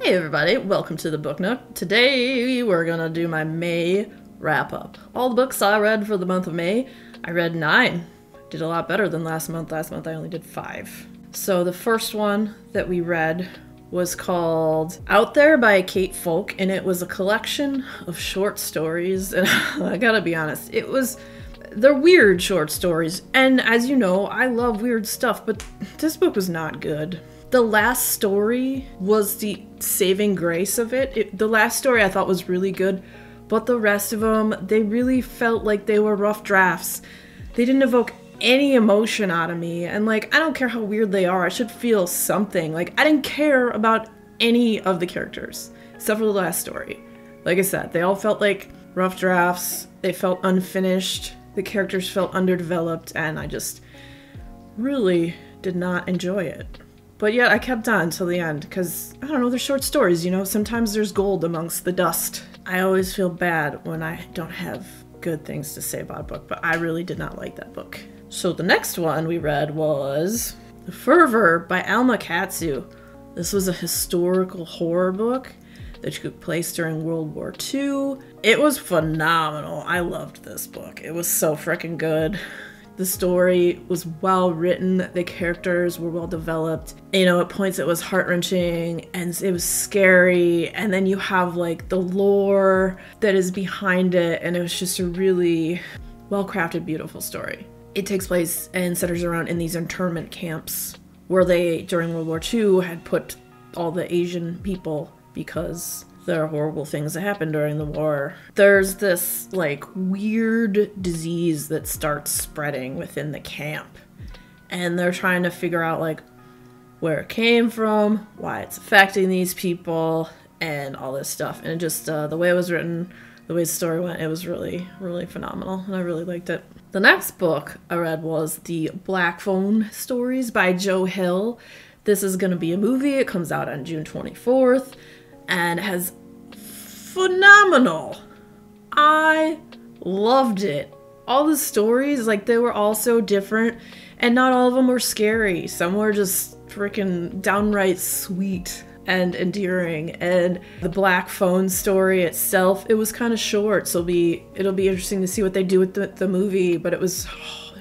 Hey everybody, welcome to the Book Nook. Today we're gonna do my May wrap-up. All the books I read for the month of May, I read 9. Did a lot better than last month. Last month I only did 5. So the first one that we read was called Out There by Kate Folk, and it was a collection of short stories, and I gotta be honest, they're weird short stories, and as you know, I love weird stuff, but this book was not good. The last story was the saving grace of it. The last story I thought was really good, but the rest of them, they really felt like they were rough drafts. They didn't evoke any emotion out of me, and like, I don't care how weird they are, I should feel something. Like, I didn't care about any of the characters, except for the last story. Like I said, they all felt like rough drafts, they felt unfinished, the characters felt underdeveloped, and I just really did not enjoy it. But yet I kept on till the end, because, I don't know, they're short stories, you know? Sometimes there's gold amongst the dust. I always feel bad when I don't have good things to say about a book, but I really did not like that book. So the next one we read was Fervor by Alma Katsu. This was a historical horror book that took place during World War II. It was phenomenal. I loved this book. It was so freaking good. The story was well written, the characters were well developed. You know, at points it was heart-wrenching and it was scary, and then you have like the lore that is behind it, and it was just a really well-crafted, beautiful story. It takes place and centers around in these internment camps where they, during World War II, had put all the Asian people because there are horrible things that happened during the war. There's this like weird disease that starts spreading within the camp, and they're trying to figure out like where it came from, why it's affecting these people, and all this stuff. And it just the way it was written, the way the story went, it was really, really phenomenal, and I really liked it. The next book I read was the Black Phone Stories by Joe Hill. This is going to be a movie. It comes out on June 24th. And has phenomenal. I loved it. All the stories, like, they were all so different, and not all of them were scary. Some were just freaking downright sweet and endearing. And the Black Phone story itself, it was kind of short, so it'll be interesting to see what they do with the movie, but it was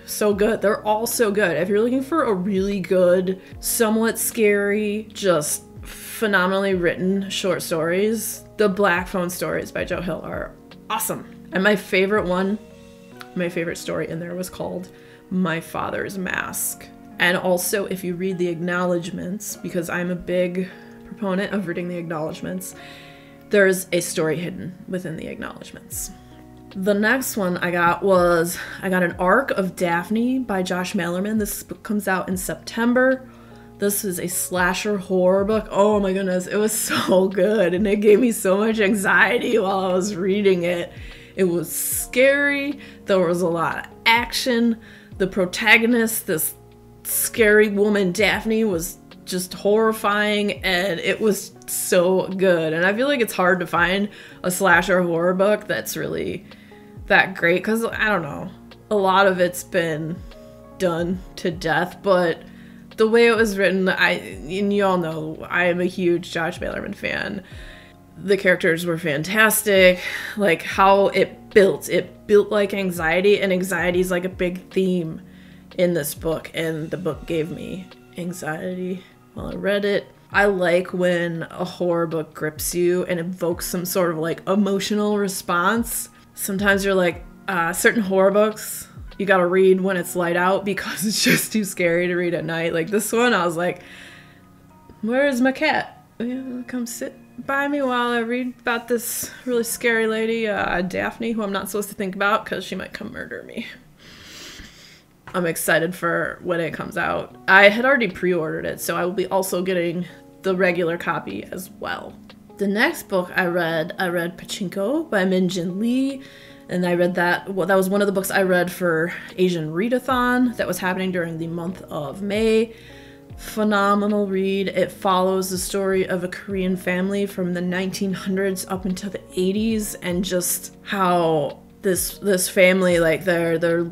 so good. They're all so good. If you're looking for a really good, somewhat scary, just phenomenally written short stories, the Black Phone Stories by Joe Hill are awesome. And my favorite story in there was called My Father's Mask. And also, if you read the acknowledgements, because I'm a big proponent of reading the acknowledgements, there's a story hidden within the acknowledgements. The next one I got an Arc of Daphne by Josh Malerman. This book comes out in September. This is a slasher horror book. Oh my goodness, it was so good, and it gave me so much anxiety while I was reading it. It was scary, there was a lot of action. The protagonist, this scary woman Daphne, was just horrifying, and it was so good. And I feel like it's hard to find a slasher horror book that's really that great, because I don't know, a lot of it's been done to death, but the way it was written, and you all know, I am a huge Josh Malerman fan. The characters were fantastic. Like, how it built like anxiety, and anxiety is like a big theme in this book, and the book gave me anxiety while I read it. I like when a horror book grips you and evokes some sort of like emotional response. Sometimes you're like, certain horror books you gotta read when it's light out because it's just too scary to read at night. Like this one, I was like, where's my cat? Come sit by me while I read about this really scary lady, Daphne, who I'm not supposed to think about because she might come murder me. I'm excited for when it comes out. I had already pre-ordered it, so I will be also getting the regular copy as well. The next book I read Pachinko by Min-Jin Lee. And I read that, well, that was one of the books I read for Asian Readathon that was happening during the month of May. Phenomenal read. It follows the story of a Korean family from the 1900s up until the 80s, and just how this family, like their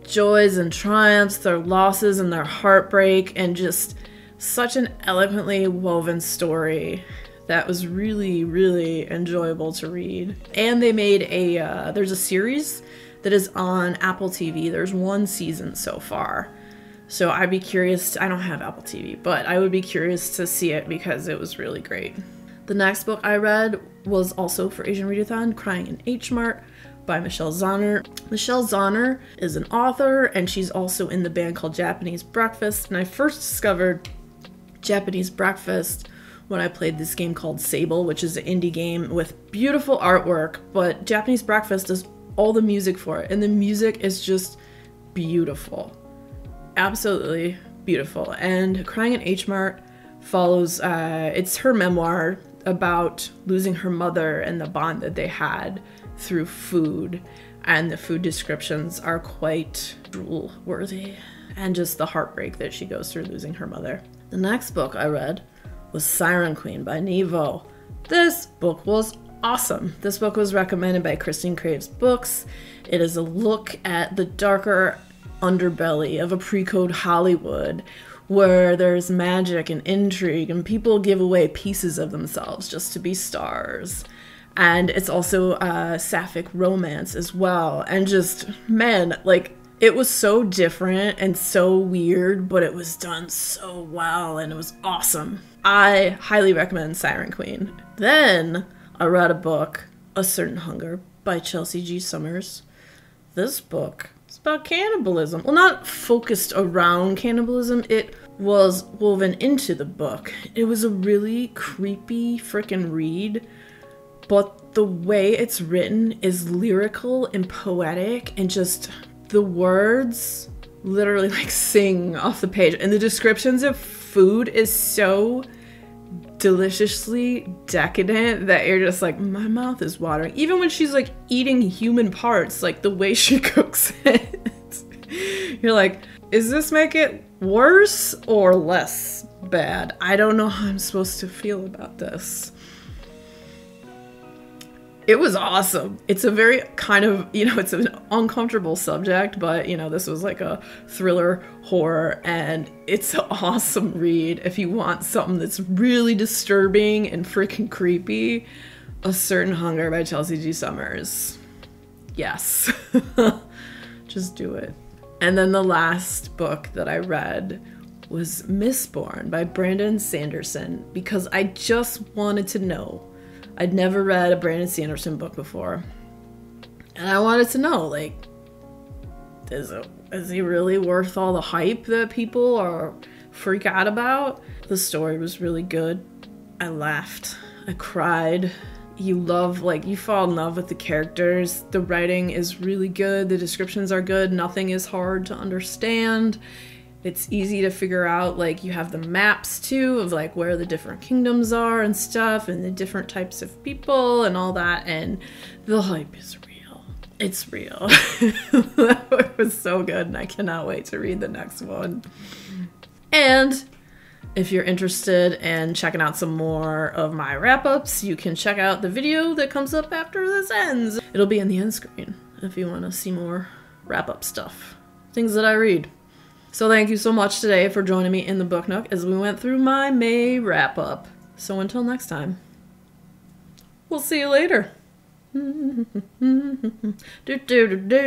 joys and triumphs, their losses and their heartbreak, and just such an eloquently woven story that was really, really enjoyable to read. And they made a, there's a series that is on Apple TV. There's 1 season so far. So I'd be curious, I don't have Apple TV, but I would be curious to see it because it was really great. The next book I read was also for Asian Readathon, Crying in HMart by Michelle Zauner. Michelle Zauner is an author, and she's also in the band called Japanese Breakfast. And I first discovered Japanese Breakfast when I played this game called Sable, which is an indie game with beautiful artwork, but Japanese Breakfast does all the music for it, and the music is just beautiful. Absolutely beautiful. And Crying in HMart follows, it's her memoir about losing her mother and the bond that they had through food, and the food descriptions are quite drool worthy, and just the heartbreak that she goes through losing her mother. The next book I read was Siren Queen by Nevo. This book was awesome. This book was recommended by Christine Craves Books. It is a look at the darker underbelly of a pre-code Hollywood where there's magic and intrigue and people give away pieces of themselves just to be stars. And it's also a sapphic romance as well. And just, man, like, it was so different and so weird, but it was done so well and it was awesome. I highly recommend Siren Queen. Then I read a book, A Certain Hunger by Chelsea G. Summers. This book is about cannibalism. Well, not focused around cannibalism, it was woven into the book. It was a really creepy freaking read, but the way it's written is lyrical and poetic, and just the words literally like sing off the page. And the descriptions of food is so deliciously decadent that you're just like, my mouth is watering. Even when she's like eating human parts, like the way she cooks it, you're like, is this make it worse or less bad? I don't know how I'm supposed to feel about this. It was awesome. It's a very kind of, you know, it's an uncomfortable subject, but, you know, this was like a thriller horror, and it's an awesome read if you want something that's really disturbing and freaking creepy. A Certain Hunger by Chelsea G. Summers. Yes. Just do it. And then the last book that I read was Misborn by Brandon Sanderson, because I just wanted to know. I'd never read a Brandon Sanderson book before, and I wanted to know, like, is he really worth all the hype that people are freak out about? The story was really good. I laughed. I cried. You fall in love with the characters. The writing is really good. The descriptions are good. Nothing is hard to understand. It's easy to figure out, like, you have the maps too of like where the different kingdoms are and stuff, and the different types of people and all that, and the hype is real. It's real. That book was so good, and I cannot wait to read the next one. And if you're interested in checking out some more of my wrap-ups, you can check out the video that comes up after this ends. It'll be in the end screen if you want to see more wrap-up stuff. Things that I read. So thank you so much today for joining me in the Book Nook as we went through my May wrap-up. So until next time, we'll see you later.